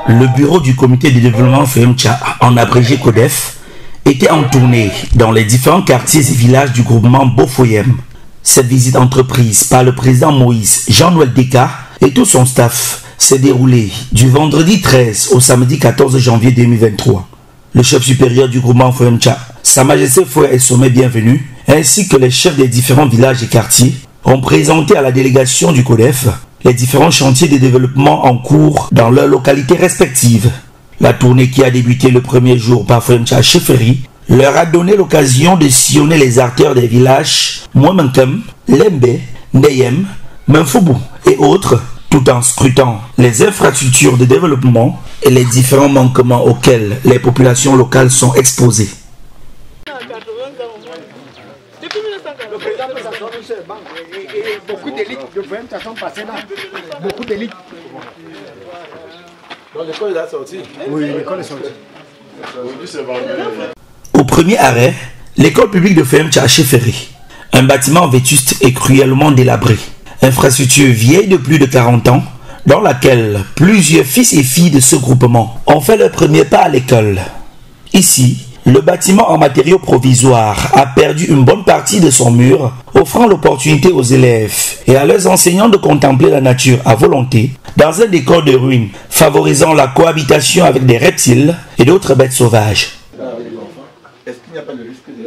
Le bureau du comité de développement FEMCHA, en abrégé CODEF, était en tournée dans les différents quartiers et villages du groupement Bofoyem. Cette visite entreprise par le président Moïse Jean-Noël Deka et tout son staff s'est déroulée du vendredi 13 au samedi 14 janvier 2023. Le chef supérieur du groupement FEMCHA, Sa Majesté Fouet et Sommet Bienvenue, ainsi que les chefs des différents villages et quartiers, ont présenté à la délégation du CODEF les différents chantiers de développement en cours dans leurs localités respectives. La tournée qui a débuté le premier jour par FEMCHA Chefferie leur a donné l'occasion de sillonner les artères des villages Mouamenkem, Lembe, Ndeyem, Menfoubou et autres, tout en scrutant les infrastructures de développement et les différents manquements auxquels les populations locales sont exposées. Beaucoup d'élites de FEMCHA sont passées là. Beaucoup d'élites. Donc l'école est sortie. Oui, l'école est sortie. Au premier arrêt, l'école publique de FEMCHA à Chefferie. Un bâtiment vétuste et cruellement délabré. Infrastructure vieille de plus de 40 ans, dans laquelle plusieurs fils et filles de ce groupement ont fait leur premier pas à l'école. Ici, le bâtiment en matériaux provisoires a perdu une bonne partie de son mur, offrant l'opportunité aux élèves et à leurs enseignants de contempler la nature à volonté dans un décor de ruines, favorisant la cohabitation avec des reptiles et d'autres bêtes sauvages. Est-ce qu'il n'y a pas de risque de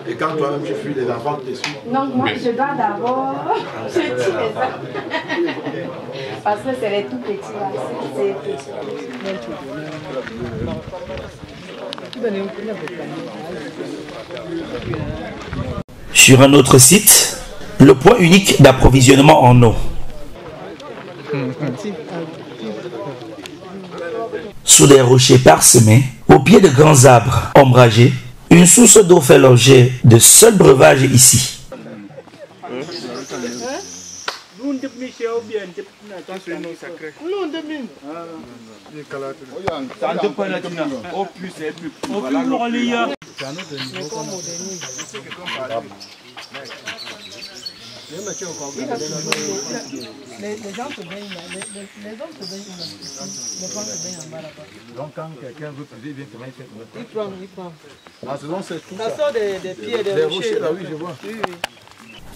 Et quand toi-même tu fuis les enfants, tu es sûr? Non, moi je dois d'abord je tue les enfants. Parce que c'est les tout petits là. Sur un autre site, le point unique d'approvisionnement en eau. Sous des rochers parsemés, au pied de grands arbres ombragés, une source d'eau fait l'objet de seul breuvage ici. Les gens se baignent là, les hommes se baignent là, les femmes se baignent en bas là-bas. Donc quand quelqu'un veut priver, il vient comment il fait? Il prend. Ah, c'est donc c'est tout ça sort des pieds, des rochers. Là, oui, je vois. Oui.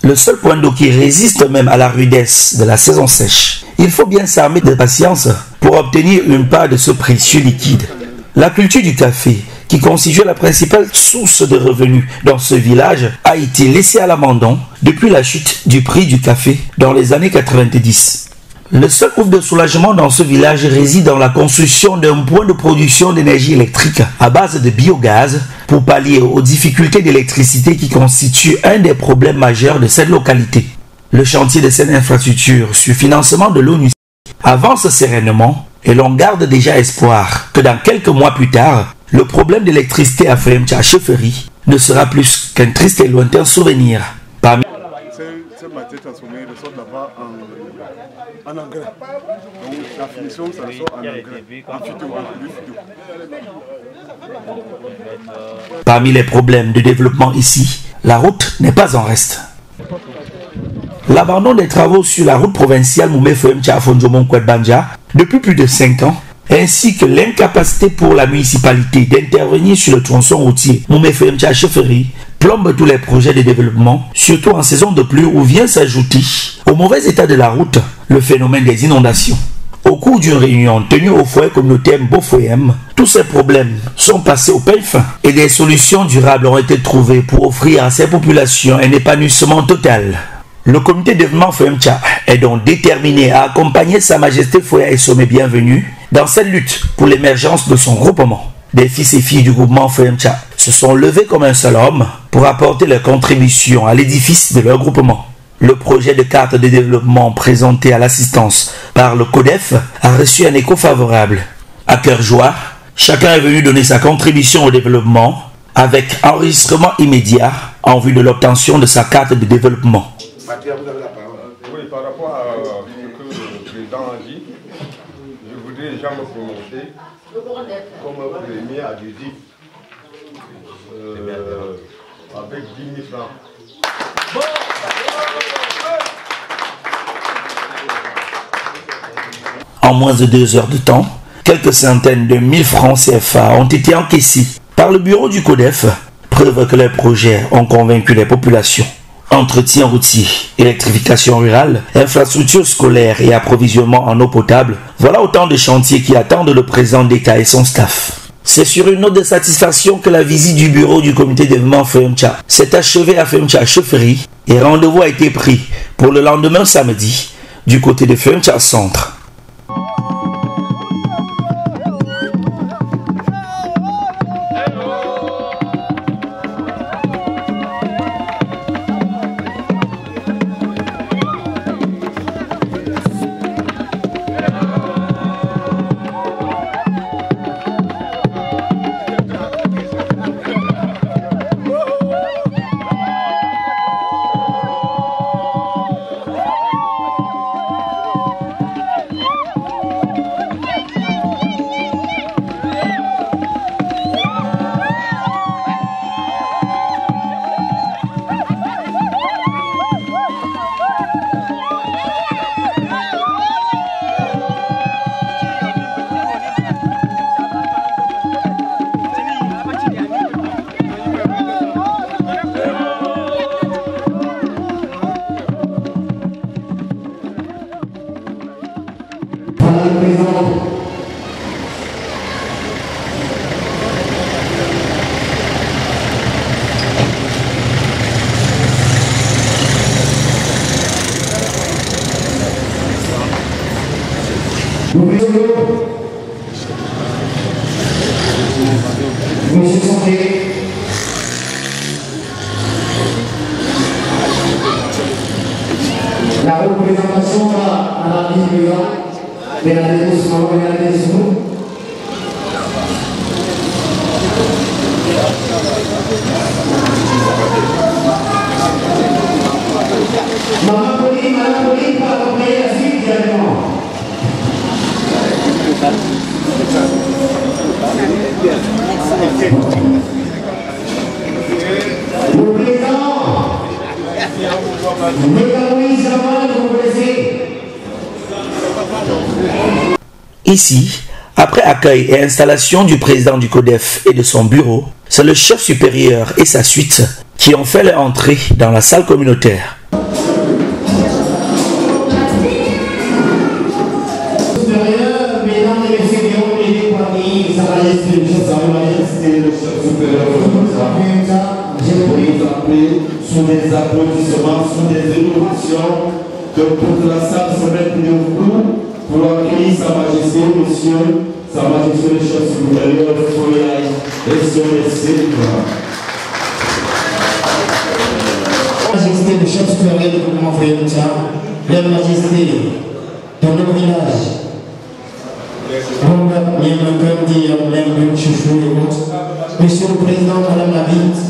Le seul point d'eau qui résiste même à la rudesse de la saison sèche. Il faut bien s'armer de patience pour obtenir une part de ce précieux liquide. La culture du café, qui constitue la principale source de revenus dans ce village, a été laissée à l'abandon depuis la chute du prix du café dans les années 90. Le seul ouf de soulagement dans ce village réside dans la construction d'un point de production d'énergie électrique à base de biogaz pour pallier aux difficultés d'électricité qui constituent un des problèmes majeurs de cette localité. Le chantier de cette infrastructure sur financement de l'ONU avance sereinement et l'on garde déjà espoir que dans quelques mois plus tard, le problème d'électricité à FEMCHA Chefferie ne sera plus qu'un triste et lointain souvenir. Parmi ce matière transformée ressort là-bas en engrais. Donc la finition, ça ressort en engrais. Parmi les problèmes de développement ici, la route n'est pas en reste. L'abandon des travaux sur la route provinciale Moumé-FEMCHA à Fondjomon-Kwetbanja depuis plus de 5 ans ainsi que l'incapacité pour la municipalité d'intervenir sur le tronçon routier Moumé-Femcha Chefferie plombe tous les projets de développement, surtout en saison de pluie où vient s'ajouter au mauvais état de la route le phénomène des inondations. Au cours d'une réunion tenue au foyer communautaire Bofoyem, tous ces problèmes sont passés au peigne fin et des solutions durables ont été trouvées pour offrir à ces populations un épanouissement total. Le comité de développement Foyemcha est donc déterminé à accompagner Sa Majesté Foya et Sommet Bienvenue dans cette lutte pour l'émergence de son groupement. Des fils et filles du groupement Foyemcha se sont levés comme un seul homme pour apporter leur contribution à l'édifice de leur groupement. Le projet de carte de développement présenté à l'assistance par le CODEF a reçu un écho favorable. À cœur joie, chacun est venu donner sa contribution au développement avec enregistrement immédiat en vue de l'obtention de sa carte de développement. Oui, par rapport à ce que le président a dit, je voudrais déjà me prononcer comme premier adhésif avec 10 000 francs. En moins de 2 heures de temps, quelques centaines de 1000 francs CFA ont été encaissés par le bureau du CODEF, preuve que les projets ont convaincu les populations. Entretien routier, électrification rurale, infrastructures scolaires et approvisionnement en eau potable, voilà autant de chantiers qui attendent le président d'État et son staff. C'est sur une note de satisfaction que la visite du bureau du comité de développement Foyemcha s'est achevée à Foyemcha Chefferie et rendez-vous a été pris pour le lendemain samedi du côté de Foyemcha Centre. Monsieur Santé. La représentation va à la vice-présidente. Regardez doucement, regardez doucement. Madame Pauline, pour accompagner la suite directement. Le président, mécanisme avant de vous laisser. Ici, après accueil et installation du président du CODEF et de son bureau, c'est le chef supérieur et sa suite qui ont fait leur entrée dans la salle communautaire. Sous des applaudissements, sous des innovations, que toute la salle se mette debout pour accueillir Sa Majesté, Monsieur, Sa Majesté le chef supérieur de Foya et son essai. Sa Majesté le chef supérieur du gouvernement Foyemcha, Leur Majesté, dans nos villages, Monsieur le Président, Madame la Vice,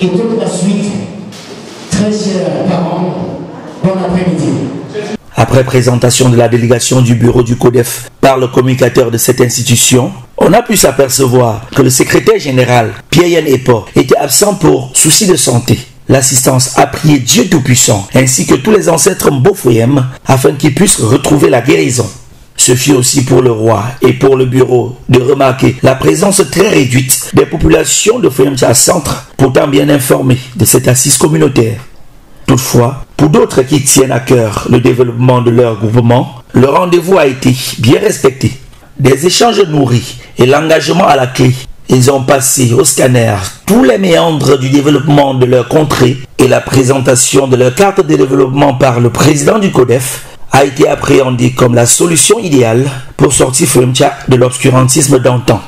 et toute la suite, très chers parents, bon après-midi. Après présentation de la délégation du bureau du CODEF par le communicateur de cette institution, on a pu s'apercevoir que le secrétaire général, Pierre-Yann Epo, était absent pour souci de santé. L'assistance a prié Dieu Tout-Puissant ainsi que tous les ancêtres Mbofoyem afin qu'ils puissent retrouver la guérison. Ce fut aussi pour le roi et pour le bureau de remarquer la présence très réduite des populations de Foyemtcha Centre, pourtant bien informées de cette assise communautaire. Toutefois, pour d'autres qui tiennent à cœur le développement de leur groupement, le rendez-vous a été bien respecté. Des échanges nourris et l'engagement à la clé. Ils ont passé au scanner tous les méandres du développement de leur contrée et la présentation de leur carte de développement par le président du CODEF a été appréhendée comme la solution idéale pour sortir Foyemtcha de l'obscurantisme d'antan.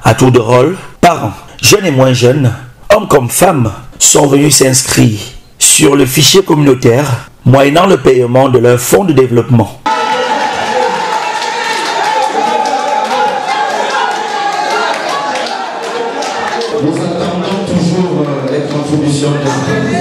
À tour de rôle, parents, jeunes et moins jeunes, hommes comme femmes, sont venus s'inscrire sur le fichier communautaire, moyennant le paiement de leur fonds de développement. Nous attendons toujours les contributions de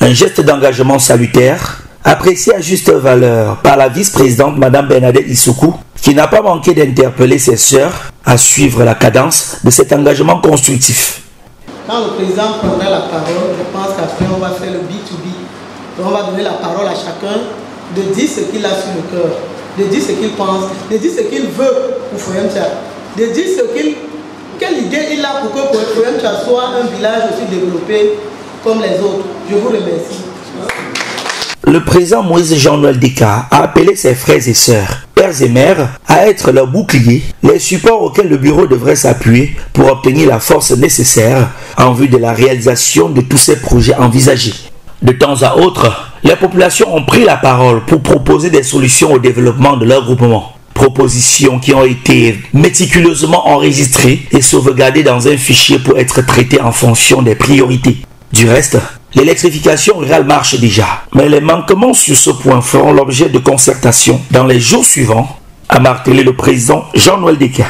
Un geste d'engagement salutaire, apprécié à juste valeur par la vice-présidente Mme Bernadette Issoukou, qui n'a pas manqué d'interpeller ses sœurs à suivre la cadence de cet engagement constructif. Quand le président prendra la parole, je pense qu'après on va faire le B2B. Donc on va donner la parole à chacun de dire ce qu'il a sur le cœur, de dire ce qu'il pense, de dire ce qu'il veut pour Foyemtcha, de dire quelle idée il a pour que Foyemtcha soit un village aussi développé comme les autres. Je vous remercie. Le président Moïse Jean-Noël Deka a appelé ses frères et sœurs, pères et mères, à être leurs boucliers, les supports auxquels le bureau devrait s'appuyer pour obtenir la force nécessaire en vue de la réalisation de tous ces projets envisagés. De temps à autre, les populations ont pris la parole pour proposer des solutions au développement de leur groupement. Propositions qui ont été méticuleusement enregistrées et sauvegardées dans un fichier pour être traitées en fonction des priorités. Du reste, l'électrification rurale marche déjà, mais les manquements sur ce point feront l'objet de concertation dans les jours suivants, a martelé le président Jean-Noël Deka.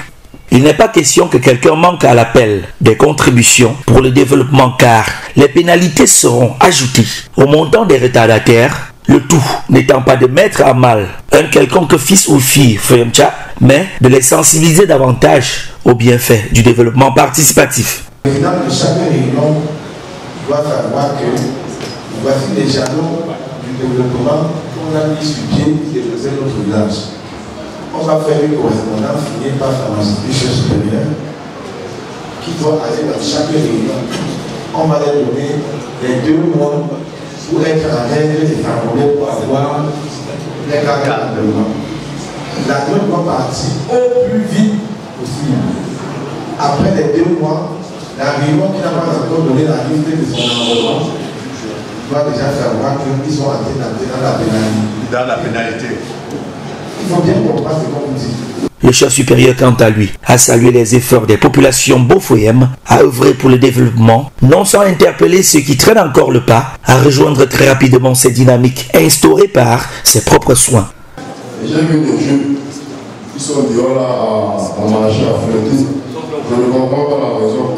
Il n'est pas question que quelqu'un manque à l'appel des contributions pour le développement car les pénalités seront ajoutées au montant des retardataires, le tout n'étant pas de mettre à mal un quelconque fils ou fille Foyemtcha, mais de les sensibiliser davantage aux bienfaits du développement participatif. Le président de chaque réunion doit savoir que voici les jalons du développement qu'on a mis sur pied pour développer notre village. On va faire une correspondance signée par sa majesté chef supérieur qui doit aller dans chaque réunion. On va leur donner les 2 mois pour être en règle et s'envoler pour avoir les caractères de développement. La donne doit partir au plus vite possible. Après les 2 mois, la réunion qui n'a pas encore donné la liste de son environnement doit déjà savoir qu'ils sont en train d'entrer dans la pénalité. Il faut bien comprendre ce qu'on vous dit. Le chef supérieur, quant à lui, a salué les efforts des populations Bofoyem à œuvrer pour le développement, non sans interpeller ceux qui traînent encore le pas à rejoindre très rapidement ces dynamiques instaurées par ses propres soins. J'ai vu des jeunes qui sont dehors là à marcher, à flotter. Je ne comprends pas la raison.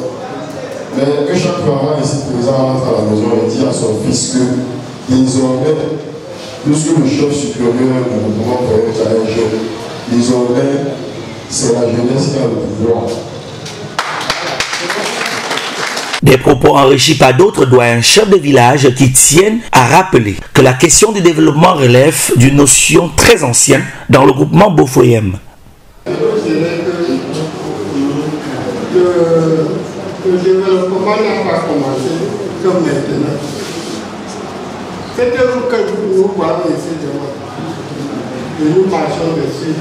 Mais que chaque parent ici présent entre à la maison et dit à son fils que désormais, puisque le chef supérieur du mouvement Foyemtcha est jeune, désormais, c'est la jeunesse qui a le pouvoir. Des propos enrichis par d'autres doyens chefs de village qui tiennent à rappeler que la question du développement relève d'une notion très ancienne dans le groupement Bofoyem. Le développement n'a pas commencé comme maintenant. Cette route que vous voyez ici devant, et nous marchons dessus,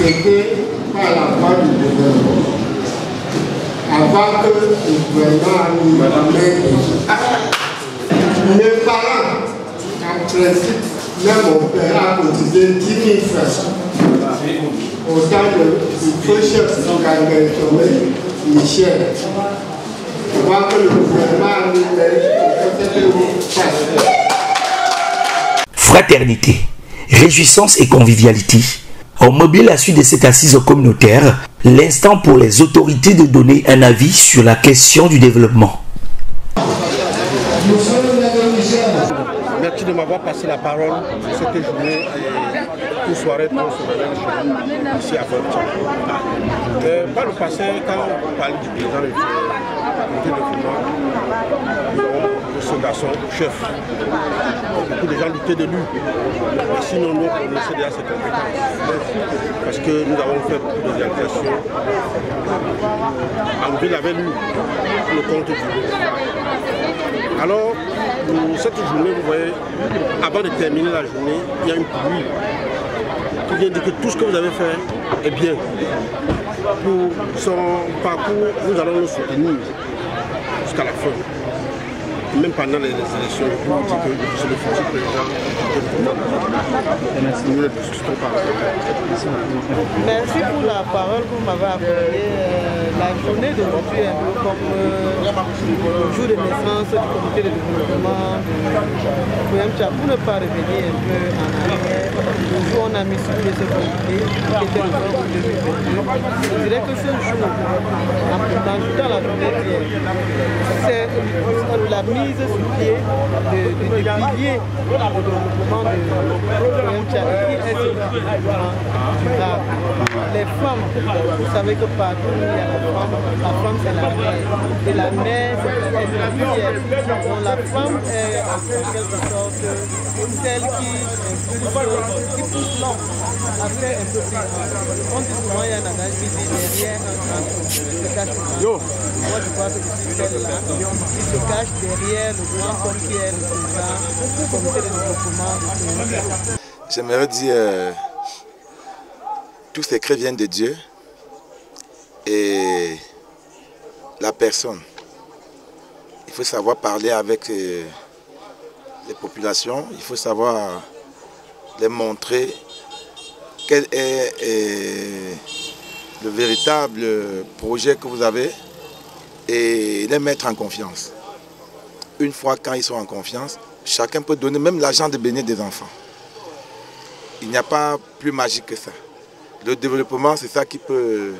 c'était par la voie du développement. Avant que le gouvernement nous mette mes parents, en principe, même mon père a cotisé 10 000 francs. Au temps du feu chef Michel, avant que le gouvernement nous mette cette route. Fraternité, réjouissance et convivialité. On mobile à la suite de cette assise communautaire, l'instant pour les autorités de donner un avis sur la question du développement. Merci de m'avoir passé la parole sur cette journée pour soirée ici à Fort. Par le passé, quand on parlait du président du comité de développement, ce garçon, chef, beaucoup de gens luttaient de lui. Mais sinon, nous connaissons déjà ses compétences. Parce que nous avons fait beaucoup de réalisations en ville avec lui, pour le compte du gouvernement. Alors, cette journée, vous voyez, avant de terminer la journée, il y a une pluie qui vient dire que tout ce que vous avez fait est bien. Pour son parcours, nous allons le soutenir jusqu'à la fin. Même pendant les élections, je vous dis que c'est le futur président. Merci pour la parole que vous m'avez accordée. La journée d'aujourd'hui est un peu comme le jour de naissance du comité de développement de Foyemcha. Pour ne pas revenir un peu en arrière, le jour où on a mis sur pied ce comité, qui était le 20 août 2022, je dirais que ce jour, dans la journée d'hier, c'est la mise sur pied de piliers au développement de Foyemcha qui est ce développement durable. Les femmes, vous savez que partout où il y a la femme c'est la mère. Et la mère c'est la lumière. Donc la femme est en quelque sorte celle qui pousse l'homme à faire un peu plus grand. On dit souvent il y a un adage qui dit derrière un grand homme se cache un grand homme. Moi je crois que je suis celle-là qui se cache derrière le grand homme qui est le président du comité de développement. J'aimerais dire tous ces secrets viennent de Dieu et la personne. Il faut savoir parler avec les populations, il faut savoir les montrer quel est le véritable projet que vous avez et les mettre en confiance. Une fois quand ils sont en confiance, chacun peut donner même l'argent de bénir des enfants. Il n'y a pas plus magique que ça. Le développement, c'est ça qui peut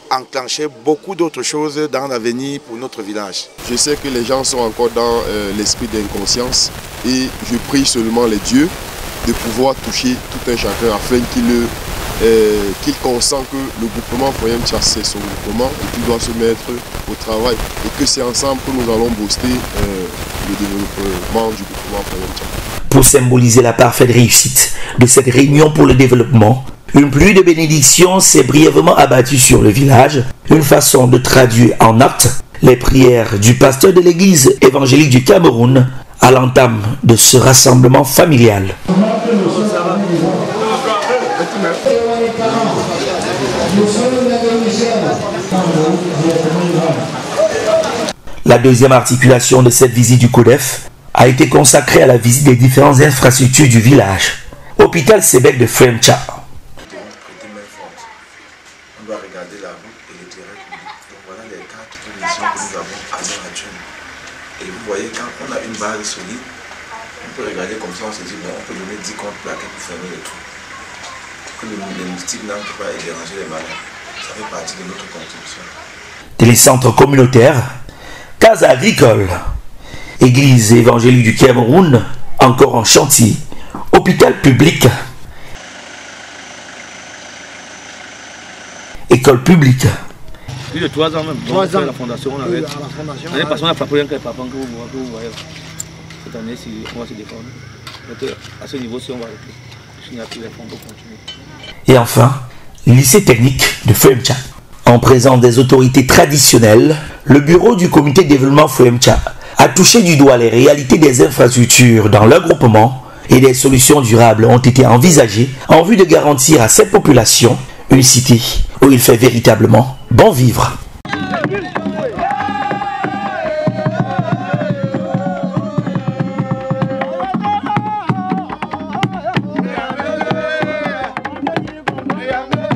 enclencher beaucoup d'autres choses dans l'avenir pour notre village. Je sais que les gens sont encore dans l'esprit d'inconscience et je prie seulement les dieux de pouvoir toucher tout un chacun afin qu'il consent que le groupement Foyemcha c'est son groupement et qu'il doit se mettre au travail et que c'est ensemble que nous allons booster le développement du groupement Foyemcha. Pour symboliser la parfaite réussite de cette réunion pour le développement, une pluie de bénédictions s'est brièvement abattue sur le village, une façon de traduire en actes les prières du pasteur de l'église évangélique du Cameroun à l'entame de ce rassemblement familial. La deuxième articulation de cette visite du CODEF a été consacrée à la visite des différentes infrastructures du village. Hôpital Sébec de Foyemcha. On doit regarder la route et l'éclairage public. Donc voilà les 4 conditions que nous avons à l'heure actuelle. Et vous voyez, quand on a une base solide, on peut regarder comme ça, on se dit, bon, on peut donner 10 comptes plaqués pour fermer les trous. Que les moustiques n'entrent pas et déranger les malades. Ça fait partie de notre contribution. Télécentre communautaire, case agricole, église évangélique du Cameroun, encore en chantier, hôpital public, école publique. Plus de 3 ans même. 3 ans. La fondation, on avait. L'année passée, on a frappé un papa que vous voyez. Cette année, on va se défendre. Donc, à ce niveau-ci, on va finir tous les fonds pour continuer. Et enfin, lycée technique de Foyemcha. En présence des autorités traditionnelles, le bureau du comité de développement Foyemcha a touché du doigt les réalités des infrastructures dans leur groupement et des solutions durables ont été envisagées en vue de garantir à cette population une cité où il fait véritablement bon vivre. Yeah.